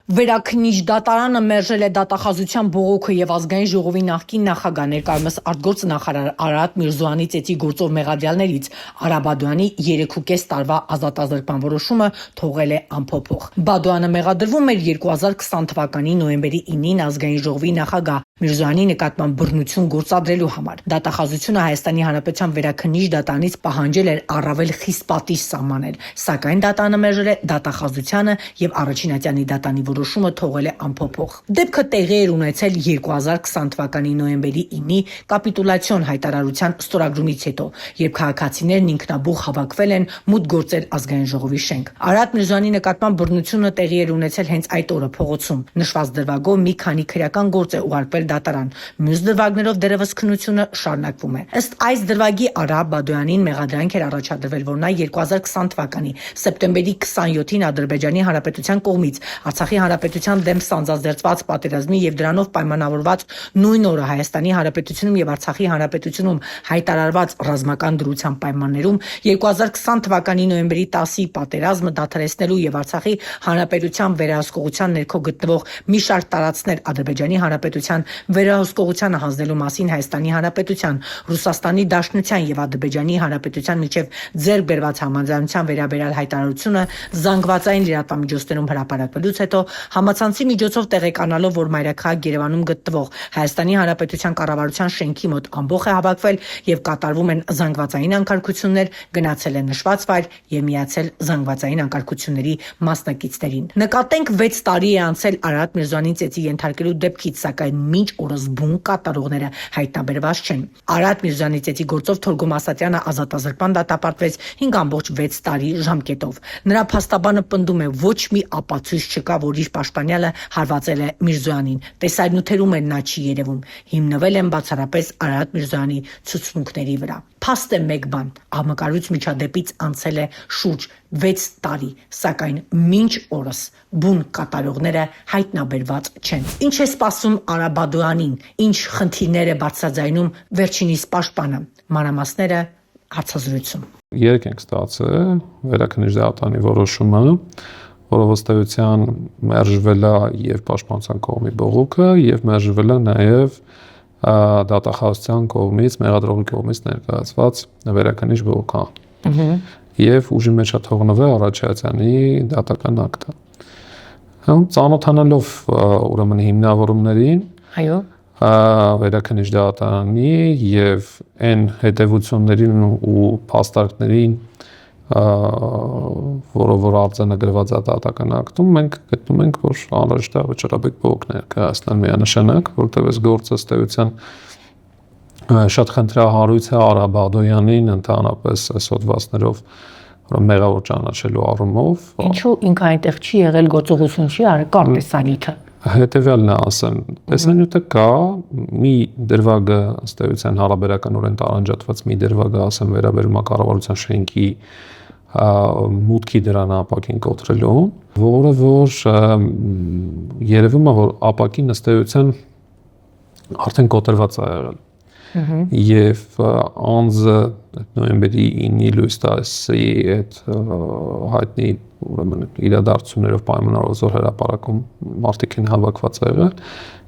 Վերաքննիչ դատարանը մերժել է դատախազության բողոքը եւ ազգային ժողովի նախկին նախագահ ներկայումս արտգործ նախարար Արարատ Միրզոյանի ծեծի գործով մեղադրյալներից Արա Բադոյանի 3.5 տարվա ազատազրկման որոշումը թողել է անփոփոխ։ Բադոյանը մեղադրվում էր 2020 թվականի նոյեմբերի 9-ին ազգային ժողովի նախագահ Միրզոյանի նկատմամբ բռնություն գործադրելու համար։ Դատախազությունը Հայաստանի Հանրապետության վերաքննիչ դատարանից պահանջել էր առավել խիստ պատիժ սահմանել, սակայն դատարանը մերժել է դատախազությանը եւ առաջին ատյանի դատարանի որոշումը թողել է անփոփոխ։ Դեպքը տեղի էր ունեցել 2020 թվականի նոյեմբերի 9-ի կապիտուլյացիոն հայտարարության ստորագրումից հետո, երբ քաղաքացիներն ինքնաբուխ հավաքվել են մուտք գործել ազգային ժողովի շենք։ Արարատ Միրզոյանի նկատմամբ բռնությունը տեղի էր ունեցել հենց այդ օրը փողոցում։ Նշված դրվագով մի քանի քրեական գործ է ուղարկվել դատարան։ Մյուս դրվագներով դերևս քննությունը շարունակվում է։ Ըստ այս դրվագի Արա Բադոյանին մեղադրանք էր առաջադրվել, որ նա 2020 թվականի սեպտեմբերի 27-ին Ադրբեջանի Հանրապետության կողմից Արցախի Հանրապետության դեմ սանձազերծված պատերազմի եւ դրանով պայմանավորված նույն օրը Հայաստանի Հանրապետությունում եւ Արցախի Հանրապետությունում հայտարարված ռազմական դրության պայմաններում 2020 թվականի նոյեմբերի 10-ի պատերազմը դադարեցնելու եւ Արցախի Հանրապետության վերահսկողության ներքո գտնվող մի շարք տարածքներ Ադրբեջանի Հանրապետության վերահսկողությանը հանձնելու մասին Հայաստանի Հանրապետության, Ռուսաստանի Դաշնության եւ Ադրբեջանի Հանրապետության միջև ձեռք բերված համաձայնության վերաբերյալ հայտարարությունը զանգվածային լրատվամիջոցներում հրապարակվելուց հետո համացանցի միջոցով տեղեկանալով, որ մայրաքաղաք Երևանում գտնվող Հայաստանի Հանրապետության կառավարության շենքի մոտ ամբողջ է հավաքվել եւ կատարվում են զանգվածային անկարգություններ, գնացել է նշված վայր եւ միացել զանգվածային անկարգությունների մասնակիցներին։ Նկատենք 6 տարի է անցել Արարատ Միրզոյանի ծեծի ենթարկելու դեպքից, սակայն մինչ օրս բուն կատարողները հայտնաբերված չեն։ Արարատ Միրզոյանի ծեծի գործով Թորգոմ Ասատրյանը ազատազրկման դատապարտվեց 5.6 տարի ժամկետով։ Նրա փաստաբանը պնդում է, ոչ մի ապացույց չկա, որ իր պաշտպանյալը հարվածել է Միրզոյանին։ Տեսանյութերում էլ նա չի երևում։ Հիմնվել են բացառապես Արարատ Միրզոյանի ցուցմունքների վրա։ Փաստ է մեկ բան, ահմկարույց միջադեպից անցել է շուրջ 6 տարի, սակայն մինչ օրս բուն կատարողները հայտնաբերված չեն։ Ինչ է սպասում Արա Բադոյանին, ինչ խնդիրներ է բարձրաձայնում վերջինիս պաշտպանը, մանրամասները հարցազրույցում։ Երեք ենք ստացել վերաքննիչ դատարանի որոշումը, որով ըստ էության մերժվել է եւ պաշտպանության կողմի բողոքը եւ մերժվել է նաեւ դատախազության կողմից, մեղադրողի կողմից ներկայացված վերաքննիչ բողոքը։ Եվ ուժի մեջ է թողնվել առաջացանի դատական ակտը։ Ծանոթանալով ուրեմն հիմնավորումներին, այո, վերաքննիչ դատարանի եւ այն հետևություններին ու փաստարկներին, որով արձանագրված է դատական ակտում, մենք գտնում ենք, որ անհրաժեշտ է վճռաբեկ բողոք ներկայացնել միանշանակ, որտեղ այս գործը ըստ էության շատ խնդրահարույց է Արա Բադոյանին ընդհանրապես այս հոդվածներով մեղավոր ճանաչելու առումով։ Ինչու ինքը այնտեղ չի եղել, գործողություն չի արել, կար տեսանյութը։ Հետևյալն է ասեմ, տեսանյութը կա, մի դրվագը ըստ էության հարաբերականորեն տարանջատված մի դրվագը, ասեմ, վերաբերում է կառավարության շենքի մուտքի դրան ապակին կոտրելու, որը որ երևում է, որ ապակին ըստ էության արդեն կոտրված է եղել։ Եվ անձը նոյեմբերի 9-ի լույս տասի այդ հայտնի ուրեմն իրադարձություններով պայմանավորված որ հրապարակում մարդիկ են հավաքված եղել,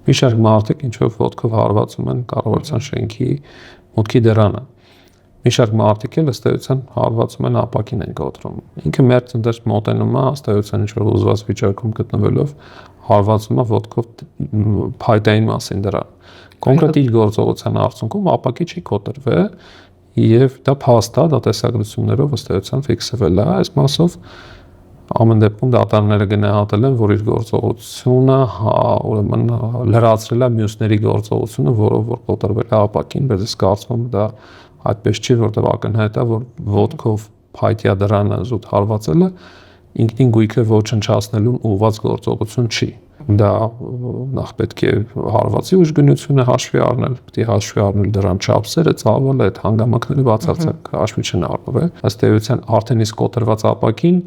մի շարք մարդիկ ինչ-որ ոտքով հարվածում են կառավարության շենքի մուտքի դռանը։ Մի շարք մարդիկ էլ ըստ էության հարվածում են ապակին են կոտրում։ Ինքը մեր ցնդեր մոտենում է ըստ էության ինչ-որ ուզված վիճակում գտնվելով հարվածում է ոտքով փայտային մասին դրան։ Կոնկրետ իր գործողության արդյունքում ապակի չի կոտրվել եւ դա փաստ է, դա տեսագրություններով ըստ էության ֆիքսվել է, այս մասով ամեն դեպքում դատարանները գնահատել են, որ իր գործողությունը ուրեմն լրացրել է մյուսների գործողությունը, որով որ կոտրվել է ապակին, բայց ես կարծում եմ դա այդպես չի, որտեղ ակնհայտ է, որ ոտքով փայտյա դրանը զուտ հարվածելը ինքնին գույքը ոչնչացնելուն ուղղված գործողություն չի։ Դա նախ պետք է հարվածի ուժգնությունը հաշվի առնել, պետք է հաշվի առնել դրան չափսերը, ծավալը, այդ հանգամանքները բացարձակ հաշվի չեն առնվել։ Ըստ էության արդեն իսկ կոտրված ապակին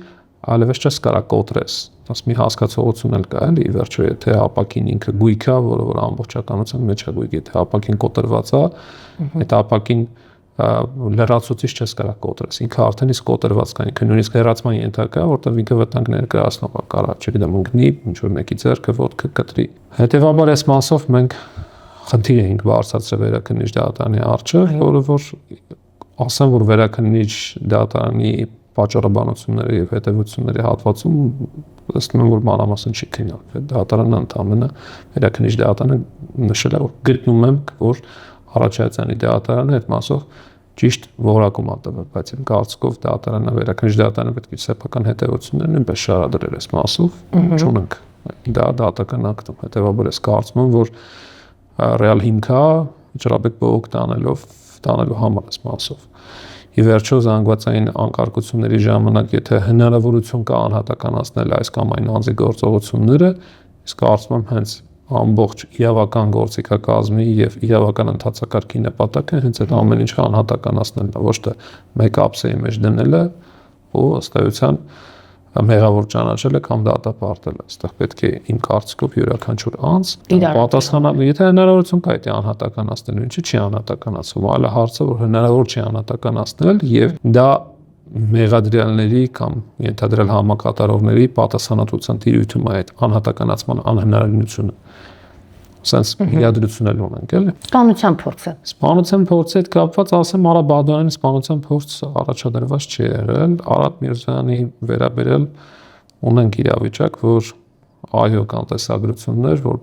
այլևս չես կարա կոտրես։ Դաս մի հասկացողություն էլ կա, էլի, վերջո եթե ապակին ինքը գույք է, որը որ ամբողջականության մեջ է գույք, եթե ապակին կոտրված է, այդ ապակին լրացուցիչ չես կարող կոտրես, ինքը արդեն իսկ կոտրված կա, ինքը նույնիսկ հեռացման ենթակա, որտեղ ինքը վտանգ ներկայացնող է, կարող չգիտեմ ընկնի, ինչ որ մեկի ձեռքը ոտքը կտրի։ Հետևաբար այս մասով մենք խնդիր էինք բարձրացրել վերաքննիչ դատարանի առջև, որը որ ասեմ, որ վերաքննիչ դատարանի պատճառաբանությունների եւ հետեւությունների հատվածում ըստ մեն որ մանրամասն չի քննարկվել։ Դատարանը ընդամենը վերաքննիչ դատարանը նշել է, որ գտնում եմ, որ Արաքելյանի դատարանը այդ մասով ճիշտ որակում ա տվել, բայց իմ կարծիքով դատարանը վերաքննիչ դատարանը պետք է սեփական հետեւություններ նույնպես շարադրել այս մասով, չունենք դա դատական ակտում, հետեւաբար ես կարծում եմ, որ ռեալ հիմքա Ջրաբեկ բողոք տանելու համար այս մասով։ Ի վերջո զանգվածային անկարգությունների ժամանակ, եթե հնարավորություն կա անհատականացնել այս կամ այն անձի գործողությունները, իսկ կարծում եմ հենց ամբողջ իրավական գործիքակազմի եւ իրավական ընթացակարգի նպատակը հենց այդ ամեն ինչը անհատականացնելն է, ոչ թե մեկ ապսեի մեջ դնելը ու ըստ էության մեղավոր ճանաչելը կամ դատապարտելը։ Այստեղ պետք է իմ կարծիքով յուրաքանչյուր անձ պատասխանատու, եթե հնարավորություն կա դա անհատականացնել, ինչի՞ չի անհատականացվում, այլ հարցը որ հնարավոր չի անհատականացնել եւ դա մեղադրյալների կամ ենթադրյալ համակատարողների պատասխանատվության տիրույթում է այդ անհատականացման անհնարինությունը։ Սենց իրադրություն էլ ունենք, էլի։ Սպանության փորձը։ Սպանության փորձի հետ կապված ասեմ, Արա Բադոյանի սպանության փորձ առաջադրված չի եղել, Արադ Միրզոյանի վերաբերյալ ունենք իրավիճակ, որ այո կան տեսագրություններ, որ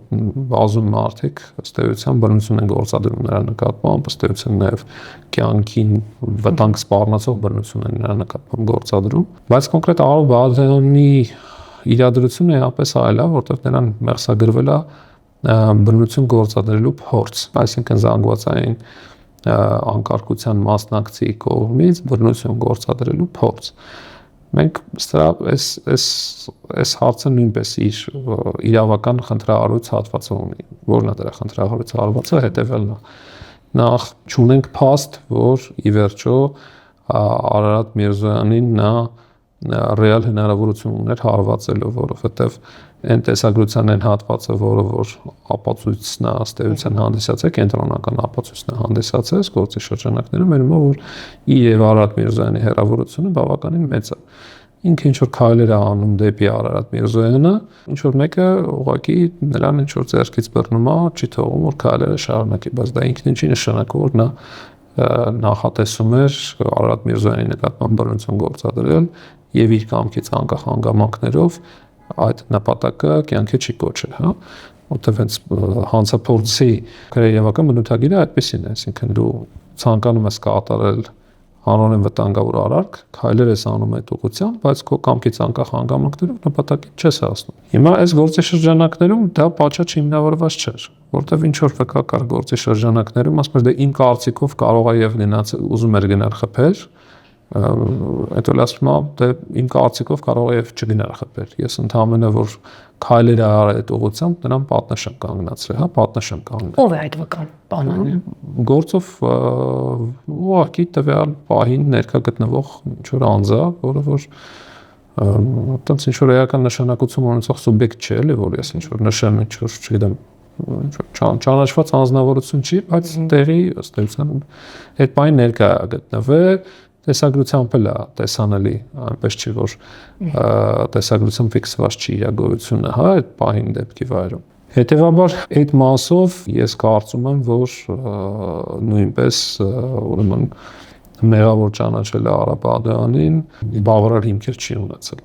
բազում մարդիկ ըստ էության բռնություն են գործադրում նրա նկատմամբ, ըստ էության նաև կյանքին վտանգ սպառնացող բռնություն են նրա նկատմամբ գործադրում, բայց կոնկրետ Արա Բադոյանի իրադրությունը էապես այլ է, որտեղ նրան մեղսագրվել է բռնություն գործադրելու փորձ, այսինքն զանգվածային անկարգության մասնակցի կողմից բռնություն գործադրելու փորձ։ Մենք այս հարցը նույնպես իր իրավական խնդրահարույց հատվածը ունի, որն է դրա խնդրահարույց հատվածը հետևելն է։ Նախ չունենք փաստ, որ ի վերջո Արարատ Միրզոյանին նա ռեալ հնարավորություն ուներ հարվածելու, որովհետև այն տեսագրության այն հատվածը, որը որ ապացույցն է ըստ էության հանդիսացել, կենտրոնական ապացույցն է հանդիսացել գործի շրջանակներում, մերում է որ եւ Արարատ Միրզոյանի հերավորությունը բավականին մեծ է։ Ինքը ինչ որ քայլեր է անում դեպի Արարատ Միրզոյանը, ինչ որ մեկը ուղղակի նրան ինչ որ ձեռքից բռնում է, չի թողում որ քայլերը շարունակի, բայց դա ինքնին չի նշանակում որ նա նախատեսում էր Արարատ Միրզոյանի նկատմամբ բռնություն գործադրել եւ իր կամքից անկախ հանգամանքներով այդ նպատակը կյանքի չի կոչել, հա, որտեղ հենց հանցափորձի քրեական բնութագիրը այդպեսին է, այսինքն դու ցանկանում ես կատարել անոնեն վտանգավոր արարք, քայլեր ես անում այդ ուղղությամբ, բայց քո կամքից անկախ հանգամանքներով նպատակին չես հասնում։ Հիմա այս գործի շրջանակներում դա պատշաճ հիմնավորված չէր, որտեղ ինչ որ վկայակար գործի շրջանակներում, ասում եմ, դե իմ կարծիքով կարող է եւ լինած ուզում էր գնալ խփել, այդ էլ ասում եմ, դե իմ կարծիքով կարող է եւ չգնալ խփել։ Ես ընդհանրապես որ քայլեր արել այդ ուղղությամբ նրան պատնեշ եմ կանգնացրել, հա, պատնեշ եմ կանգնել։ Ո՞վ է այդ վկան բանանը։ Գործով ուղղակի տվյալ պահին ներկա գտնվող ինչ որ անձ է, որը որ այդպես ինչ որ էական նշանակություն ունեցող սուբյեկտ չէ, էլի, որ ես ինչ որ նշեմ, ինչ որ չգիտեմ, ճանաչված անձնավորություն չի, բայց տեղի ըստ էության այդ պահին ներկա է գտնվել, տեսագրությամբ էլ է տեսանելի, այնպես չի որ տեսագրություն ֆիքսված չի իր գոյությունը, հա, այդ պահին դեպքի վայրում։ Հետևաբար այդ մասով ես կարծում եմ, որ նույնպես ուրեմն մեղավոր ճանաչել է Արա Բադոյանին բավարար հիմքեր չի ունեցել։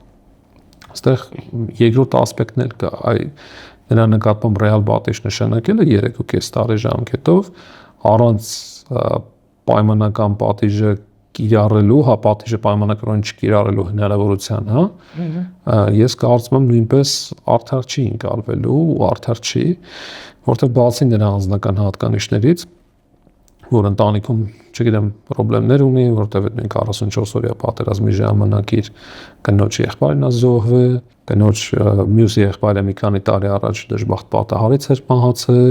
Այստեղ երկրորդ ասպեկտն էլ կա, նրա նկատմամբ ռեալ պատիժ նշանակելը 3.5 տարի ժամկետով առանց պայմանական պատիժը կիրառելու, հա, պատիժը պայմանականորեն չկիրառելու հնարավորության, հա, ես կարծում եմ նույնպես արդար չի ընկալվելու ու արդար չի, որտեղ բացի նրա անձնական հատկանիշներից, որ ընտանիքում, չգիտեմ, խնդիրներ ունի, որտեղ մենք 44 օրյա պատերազմի ժամանակ իր կնոջ եղբայրն է զոհվել, կնոջ մյուս եղբայրը մի քանի տարի առաջ դժբախտ պատահարից էր մահացել,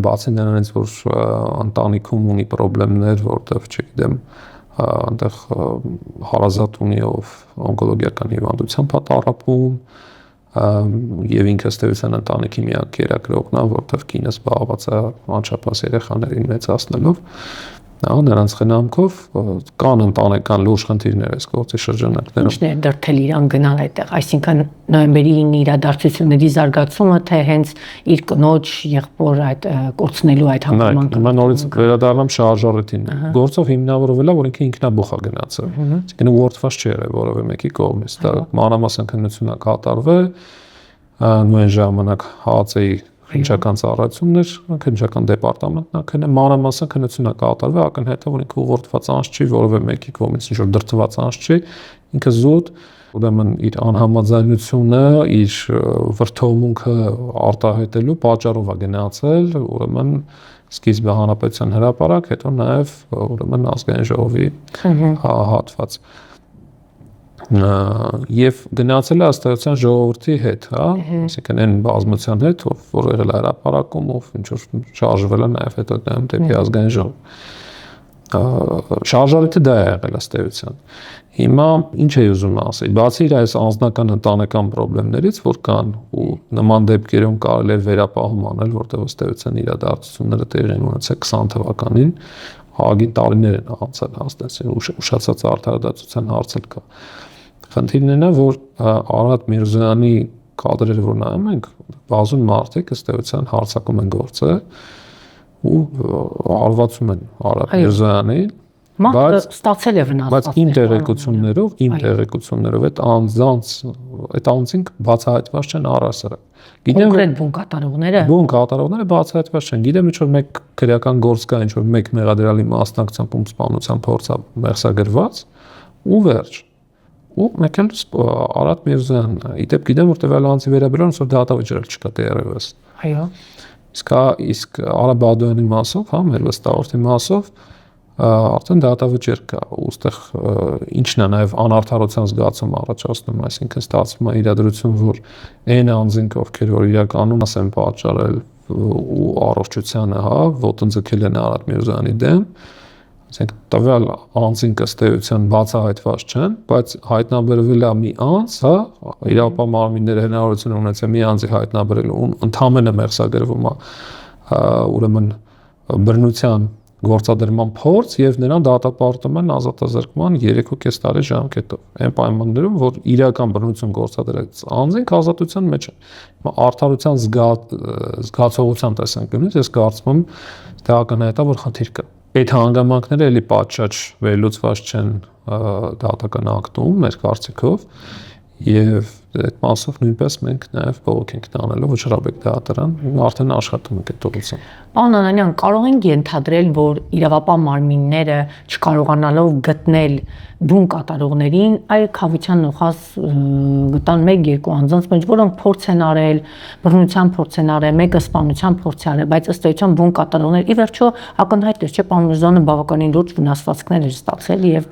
բացի նրանից, որ ընտանիքում ունի խնդիրներ, որտեղ, չգիտեմ, այնտեղ հարազատ ունի ով օնկոլոգիական հիվանդությամբ է տառապում, եւ ինքը ըստ էության ընտանիքի միակ կերակրողն է, որտեղ կինը զբաղված է անչափահաս երեխաներին մեծացնելով, Նրանց խնամքով կան ընտանեկան լուրջ խնդիրներ այս գործի շրջանակներում։ Ինչն է դրդել իրան գնալ այդտեղ, այսինքն նոյեմբերի 9-ի իրադարձությունների զարգացումը, թե հենց իր կնոջ եղբոր այդ կորցնելու այդ հանգամանքը։ Հիմա նորից վերադառնամ շարժառիթին։ Գործով հիմնավորվել է, որ ինքը ինքնաբուխ է գնացել։ Այսինքն ուղղորդված չի եղել որևէ մեկի կողմից։ Դա մանրամասն քննություն է կատարվել, նույն ժամանակ ՀԱԾ-ի քննչական ծառայություններ, քննչական դեպարտամենտն է մանրամասն քննություն է կատարվել, ակնհայտ է, որ ինքը ուղղորդված անձ չի, որևէ մեկի կողմից ինչ-որ դրդված անձ չի, ինքը զուտ ուրեմն իր անհամաձայնությունը, իր վրդովմունքը արտահայտելու պատճառով է գնացել, ուրեմն սկիզբը հանրապետության հրապարակ, հետո նաև ուրեմն ազգային ժողովի հատված։ Եվ գնացել է ըստ էության ժողովրդի հետ, հա, այսինքն այն բազմության հետ, որ եղել է հրապարակում, ով ինչ որ շարժվել է նաև հետո դեպի ազգային ժողով։ Շարժառիթը դա է եղել ըստ էության։ Հիմա ինչ է ուզում ասել, բացի իր այս անձնական ընտանեկան խնդիրներից, որ կան ու նման դեպքերում կարելի է վերապահում անել, որտեղ ըստ էության իրադարձությունները տեղի են ունեցել 20 թվականին, հագին տարիներ են անցել, հաստատեցին ուշացած արդարադատության հարցը կա։ Խնդիրն է, որ Արարատ Միրզոյանի կադրերը որ նայում ենք, բազում մարդիկ ըստ էության հարձակում են գործը ու հարվածում են Արարատ Միրզոյանին, բայց ստացել է վնասվածքներ։ Բայց իմ տեղեկություններով այդ անձինք բացահայտված չեն առհասարակ։ Կոնկրետ բուն կատարողները բացահայտված չեն։ Գիտեմ ինչ որ մեկ քրեական գործ կա, ինչ որ մեկ մեղադրյալի մասնակցությամբ ու սպանության փորձը մեղսագրված ու վերջ։ Ու մեկ էլ Արարատ Միրզոյանն է։ Իդեպ գիտեմ որ տվյալ անձի վերաբերյալ ոնց որ դատավճիռ չկա դեռևս։ Այո։ Իսկ Արա Բադոյանի մասով, հա, մեր վստահորդի մասով արդեն դատավճիռ կա, ուստեղ ինչն է նաև անարդարության զգացում առաջացնում, այսինքն ստացվում է իրադրություն, որ այն անձինք, ովքեր որ իրականում ասեն պատճառել ու առողջությանը, հա, ոտնձգել են Արարատ Միրզոյանի դեմ, ասենք տվյալ անձինք ըստ էության բացահայտված չեն, բայց հայտնաբերվել է մի անձ, հա, իրավապահ մարմինները հնարավորություն ունեցել մի անձի հայտնաբերելու, ընդհանրապես մեղսագրվում է ուրեմն բռնության գործադրման փորձ եւ նրան դատապարտում են ազատազրկման 3.5 տարի ժամկետով։ Այն պայմաններում, որ իրական բռնություն գործադրած անձինք ազատության մեջ են։ Հիմա արդարության զգացողության տեսանկյունից ես կարծում եմ, թե ակնհայտ է, որ խնդիր կա։ Այդ հանգամանքները էլի պատշաճ վերլուծված չեն դատական ակտում մեր կարծիքով եւ այդ մասով նույնպես մենք նաեւ բողոք ենք տանելով Վճռաբեկ դատարան արդեն աշխատում ենք այդ ուղղությամբ։ Պարոն Անանյան, կարող ենք ենթադրել, որ իրավապահ մարմինները չկարողանալով գտնել բուն կատարողներին, այլ քավության նոխազ գտան 1-2 անձանց մեջ, որոնք փորձ են արել, բռնության փորձ են արել, մեկը սպանության փորձ է արել, բայց ըստ էության բուն կատարողներ ի վերջո ակնհայտ է, չէ՞, պարոն Միրզոյանը բավականին լուրջ վնասվածքներ էր ստացել եւ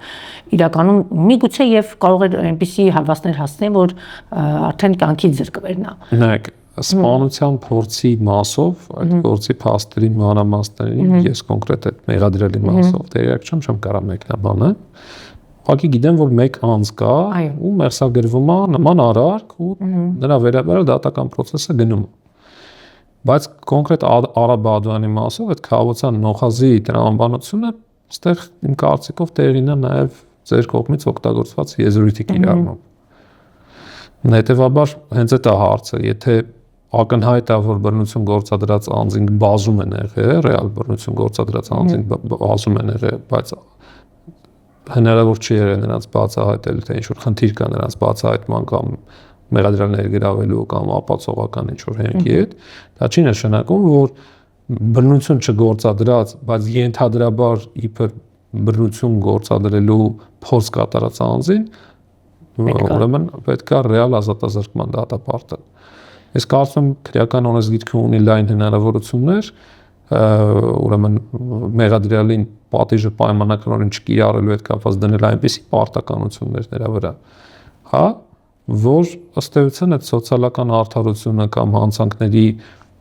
իրականում միգուցե եւ կարող էր այնպիսի հարվածներ հասնել, որ արդեն կյանքից զրկվեր նա։ Նայեք, սպանության փորձի մասով, այդ փորձի փաստերի մանրամասներին ես կոնկրետ այդ մեղադրելի մասով տեղյակ չեմ կարող մեկնաբանել։ Ուղղակի գիտեմ, որ մեկ անձ կա ու մեղսագրվում է նման արարք ու նրա վերաբերյալ դատական process-ը գնում է։ Բայց կոնկրետ Արա Բադոյանի մասով այդ քավության նոխազի տրամաբանությունը այստեղ իմ կարծիքով տեղին է նաև ձեր կողմից օգտագործված եզրույթի կիրառմամբ։ Հետևաբար հենց այդ է հարցը, եթե ակնհայտ է, որ բռնություն գործադրած անձինք բազում են եղել, ռեալ բռնություն գործադրած անձինք բազում են եղել, բայց հնարավոր չի եղել նրանց բացահայտել, թե ինչ որ խնդիր կա նրանց բացահայտման կամ մեղադրյալներ գրավելու կամ ապացողական ինչ որ հենքի հետ, դա չի նշանակում, որ բռնություն չգործադրած, բայց ենթադրաբար իբր բռնություն գործադրելու փորձ կատարած անձին ուրեմն պետք է ռեալ ազատազրկման դատապարտել։ Ես կարծում եմ քրեական օրենսգիրքը ունի լայն հնարավորություններ, ուրեմն մեղադրյալին պատիժը պայմանականորեն չկիրառելու հետ կապված դնել այնպիսի պարտականություններ նրա վրա, հա, որ ըստ էության այդ սոցիալական արդարությունը կամ հանցանքների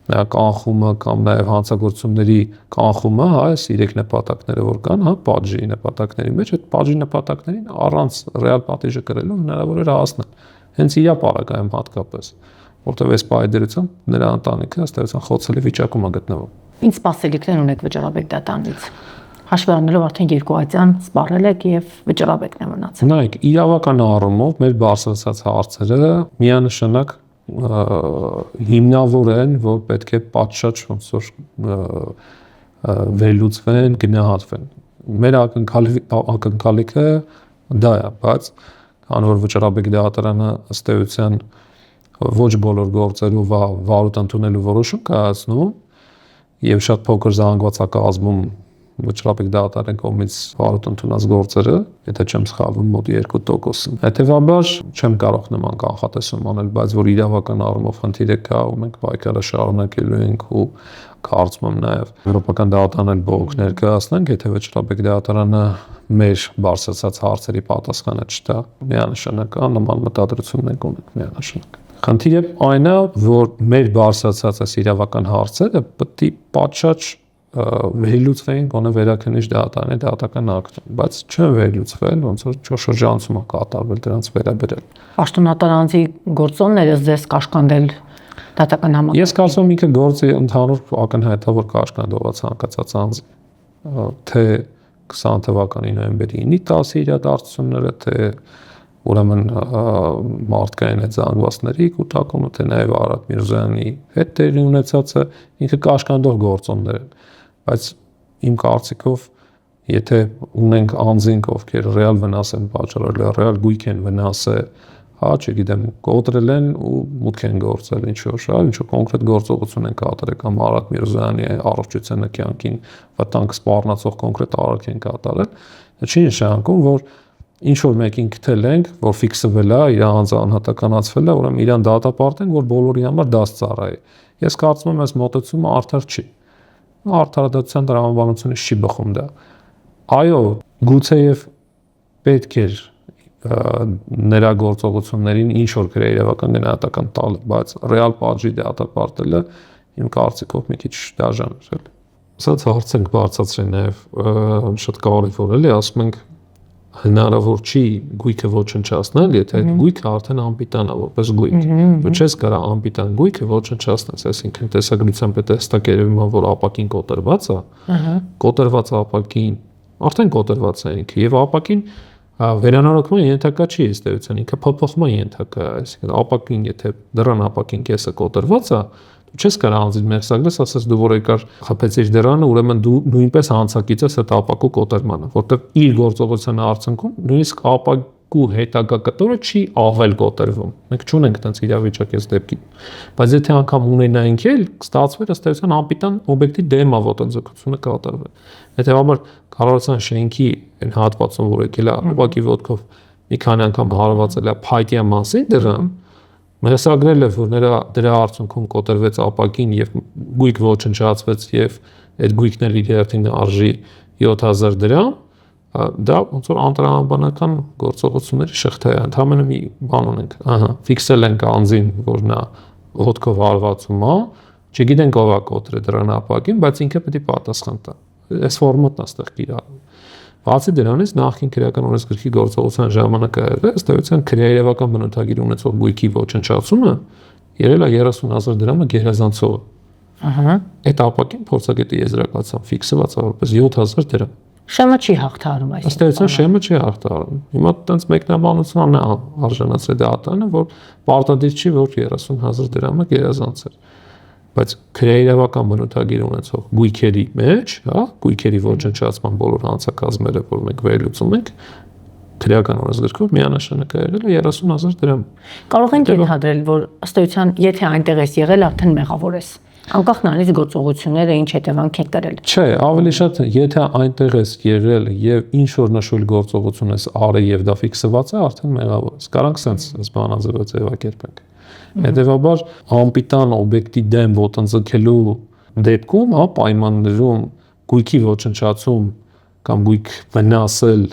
կանխումը կամ նաև հանցագործությունների կանխումը, հա, այս 3 նպատակները որ կան, հա, պատժի նպատակների մեջ, այդ պատժի նպատակներին առանց ռեալ պատիժը կրելու հնարավոր է հասնել։ Հենց իր ապարակայում հատկապես, որտեղ այս պայդերությամբ նրա ընտանիքը ըստ էության խոցելի վիճակում է գտնվում։ Ինչ սպասելիքներ ունեք Վճռաբեկ դատարանից։ Հաշվի առնելով արդեն 2 ատյան սպառել եք եւ վճռաբեկն է մնացել։ Նայեք, իրավական առումով մեր բարձրացած հարցերը միանշանակ հիմնավոր են, որ պետք է պատշաճ ոնց որ վերլուծվեն, գնահատվեն։ Մեր ակնկալիքը դա է, բայց քանի որ վճռաբեկ դատարանը ըստ էության ոչ բոլոր գործերով վարույթ ընդունելու որոշում կայացնում եւ շատ փոքր զանգվածակազմում վճռաբեկ դատարանի կողմից վարույթ ընդունած գործերը, եթե չեմ սխալվում, մոտ 2%-ն։ Հետևաբար չեմ կարող նման կանխատեսում անել, բայց որ իրավական առումով խնդիր կա, ու մենք պայքարը շարունակելու ենք ու կարծում եմ նաև եվրոպական դատարանն բողոք ներկայացնենք, եթե վճռաբեկ դատարանը մեր բարձրացած հարցերի պատասխանը չտա, միանշանակ նման մտադրություն ենք ունենք միանշանակ։ Խնդիրը այն է, որ մեր բարձրացած այս իրավական հարցերը պետք է պատշաճ վերլուծվեն գոնե վերաքննիչ դատարանի դատական ակտում, բայց չեն վերլուծվել, ոնց որ շրջանցում է կատարվել դրանց վերաբերել։ Պաշտոնատար անձի գործոնները ձեզ կաշկանդել դատական համակարգում։ Ես կարծում եմ ինքը գործի ընդհանուր ակնհայտավոր կաշկանդող ցանկացած անձ, թե 20 թվականի նոյեմբերի 9-ի 10 իրադարձությունները, թե ուրեմն մարդկային այդ զանգվածների կուտակումը, թե նաև Արադ Միրզոյանի հետ տեղի ունեցածը ինքը կաշկանդող գործոններ են, բայց իմ կարծիքով եթե ունենք անձինք, ովքեր ռեալ վնաս են պատճառել, ռեալ գույք են վնասել, չգիտեմ, կոտրել են ու մուտք են գործել ինչ-որ կոնկրետ գործողություն են կատարել կամ Արադ Միրզոյանի առողջության կյանքին վտանգ սպառնացող կոնկրետ արարք են կատարել, չի նշանակում, որ ինչ-որ մեկին գտել ենք, որ ֆիքսվել է, իր անձը անհատականացվել է, ուրեմն իրան դատապարտենք, որ բոլորի համար դաս ծառայի։ Ես կարծում եմ, այս մոտեցումը արդար չի։ Արդարադատության տրամաբանությունից չի բխում դա։ Այո, գուցեև պետք էր նրա գործողություններին ինչ-որ քրեական գնահատական տալ, բայց ռեալ պատժի դատապարտելը իմ կարծիքով մի քիչ դաժան էր։ Ասած հարց ենք բարձրացրել նաև շատ կարևոր էլի, ասում ենք հնարավոր չի գույքը ոչնչացնել, եթե այդ գույքը արդեն անպիտան է որպես գույք։ Ոչ ես կարա անպիտան գույքը ոչնչացնես, այսինքն տեսագրությամբ է տեստակ երևում է, որ ապակին կոտրված է, կոտրված ապակին, արդեն կոտրված է ինքը եւ ապակին վերանորոգման ենթակա չի ըստ էության, ինքը փոփոխման ենթակա է, այսինքն ապակին, եթե դրան ապակին կեսը կոտրված է, չես կարող անձին մերսագրես, ասես դու որ եկար խփեցիր դրանը, ուրեմն դու նույնպես հանցակից ես այդ ապակու կոտրմանը, որտեղ իր գործողության արդյունքում նույնիսկ ապակու հետագա կտորը չի ավել կոտրվում։ Մենք չունենք այդպես իրավիճակ այս դեպքին։ Բայց եթե անգամ ունենայինք էլ, ստացվեր ըստ էության անպիտան օբյեկտի դեմ ավտոձգությունը կատարվել։ Հետևաբար կառավարության շենքի այն հատվածում, որ եկել է ուղղակի ոտքով մի քանի անգամ հարվածել է փայտյա մասին դրան, մերսագրել է, որ դրա արդյունքում կոտրվեց ապակին եւ գույք ոչնչացվեց եւ այդ գույքն էլ իր հերթին արժի 7000 դրամ, դա ոնց որ անտրամաբանական գործողությունների շղթա է, ընդհանրապես մի բան ունենք, ֆիքսել ենք անձին, որ նա ոտքով հարվածում է, չգիտենք ով է կոտրել դրան ապակին, բայց ինքը պետք է պատասխան տա։ Այս ֆորմատն է ստեղ կիրառվում։ Բացի դրանից նախին քրեական օրենսգրքի գործողության ժամանակ ըստ էության քրեական բնութագիր ունեցող գույքի ոչնչացումը եղել է 30000 դրամը գերազանցողը։ Այդ ապակին փորձագետի եզրակացությամբ ֆիքսված է որպես 7000 դրամ։ Շեմը չի հաղթահարում այս։ Ըստ էության շեմը չի հաղթահարում։ Հիմա տենց մեկնաբանությունն է արժանացել դատանը, որ պարտադիր չի, որ 30000 դրամը գերազանցել։ Բայց քրեական բնութագիր ունեցող գույքերի մեջ, գույքերի ոչնչացման բոլոր հանցակազմերը, որ մենք վերլուծում ենք, քրեական օրենսգրքով միանշանակ եղել է 30000 դրամ։ Կարող ենք ենթադրել, որ ըստ էության, եթե այնտեղ ես եղել, արդեն մեղավոր ես։ Անկախ նրանից գործողությունները ինչ հետևանք են կրել։ Չէ, ավելի շատ, եթե այնտեղ ես եղել եւ ինչ որ նշույլ գործողություն ես արել եւ դա ֆիքսված է, արդեն մեղավոր ես։ Կարանք sense բանաձևը ձևակերպենք։ Հետևաբար անպիտան օբյեկտի դեմ ոտնձգելու դեպքում, պայմաններում գույքի ոչնչացում կամ գույք վնասել,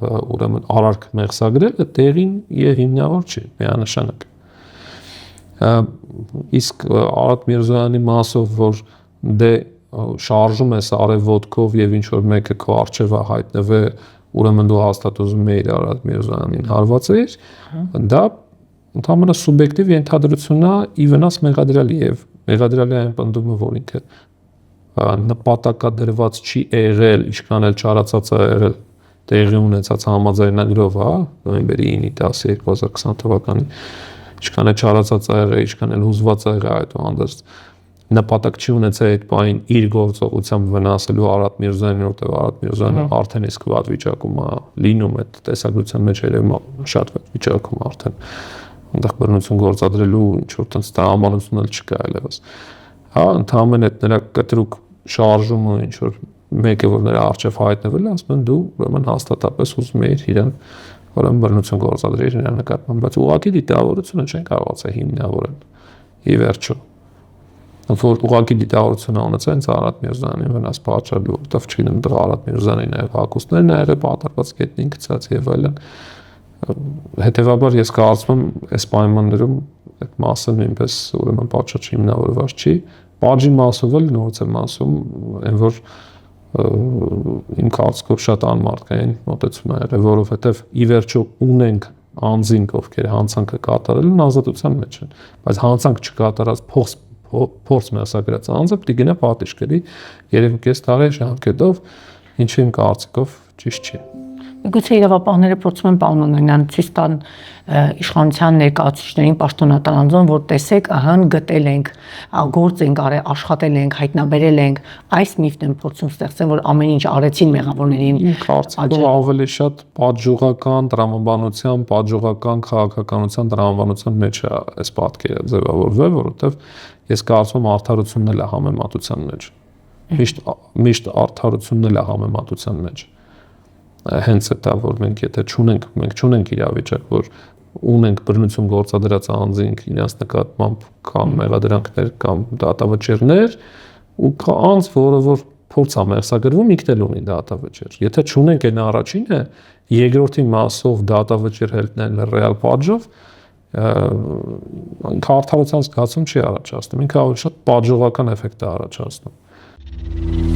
ուրեմն արարք մեղսագրելը տեղին եւ հիմնավոր չի, միանշանակ։ Իսկ Արադ Միրզոյանի մասով, որ դե շարժում ես արևոդկով եւ ինչ որ մեկը քո արժեվ է հայտնվել, ուրեմն դու հաստատ ուզում ես Արադ Միրզոյանին հարվածել, դա ընդհանրապես սուբյեկտիվ ենթադրությունն է ի վնաս մեղադրյալի եւ մեղադրյալի այն պնդումը, որ ինքը նպատակադրված չի եղել, ինչքան էլ չարացած է եղել տեղի ունեցած համաձայնագրով, հա, նոյեմբերի 9-ի 10-ի 2020 թվականին, ինչքան էլ չարացած է եղել, ինչքան էլ հուզված է եղել այդուհանդերձ նպատակ չի ունեցել այդ պահին իր գործողությամբ վնասելու Արադ Միրզոյանին, որտեղ Արադ Միրզոյանը արդեն իսկ վատ վիճակում է լինում, այդ տեսագրության մեջ երևում է շատ վատ վիճակում արդեն այնտեղ բռնություն գործադրելու ինչ որ տենց տրամաբանություն էլ չկա այլևս։ Հա, ընդհանրապես այդ նրա կտրուկ շարժումը ինչ որ մեկը որ նրա արժև հայտնվել է, ասում են դու ուրեմն հաստատապես ուզում ես իրեն ուրեմն բռնություն գործադրել իր նկատմամբ, բայց ուղղակի դիտավորությունը չեն կարողացել հիմնավորել։ Ի վերջո որ ուղղակի դիտավորությունը ունեցել են Արադ Միրզոյանին վնաս պատճառելու, որտեղ չգիտեմ դրա Արադ Միրզոյանի նաև հակոստներն ա եղել պատրված կետնին գցած եւ այլն։ Հետևաբար ես կարծում եմ այս պայմաններում այդ մասը նույնպես ուրեմն պատճառ չհիմնավորված չի։ Պատժի մասով էլ նորից եմ ասում, այն որ իմ կարծիքով շատ անմարդկային մոտեցում է եղել, որովհետեւ ի վերջո ունենք անձինք, ովքեր հանցանքը կատարել են ազատության մեջ են, բայց հանցանք չկատարած փորձ մերսագրած անձը պիտի գնա պատիժ կրի 3.5 տարի ժամկետով, ինչը իմ կարծիքով ճիշտ չի։ Գուցե իրավապահները փորձում են պայմանավորման ցույց տան իշխանության ներկայացուցիչներին պաշտոնատար անձոն, որ տեսեք, ահա գտել ենք, գործ ենք արել, աշխատել ենք, հայտնաբերել ենք, այս միֆն են փորձում ստեղծել, որ ամեն ինչ արեցին մեղավորներին։ Կարծիքով ավելի շատ պատժողական տրամաբանության, պատժողական քաղաքականության տրամաբանության մեջ է այս պատկերը ձևավորվել, որովհետև ես կարծում եմ արդարությունն էլ է համեմատության մեջ։ Միշտ արդարությունն էլ է համեմատության մեջ։ Հենց դա որ մենք չունենք իրավիճակ, որ ունենք բռնություն գործադրած անձինք իրենց նկատմամբ կամ մեղադրանքներ կամ դատավճիռներ ու կա անձ, որը որ փորձ է մերսագրվում, ինքն էլ ունի դատավճիռ։ Եթե չունենք այն առաջինը, երկրորդի մասով դատավճիռ հելտնել ռեալ պատժով, արդարության զգացում չի առաջացնում, ինքը ավելի շատ պատժողական էֆեկտ է առաջացնում։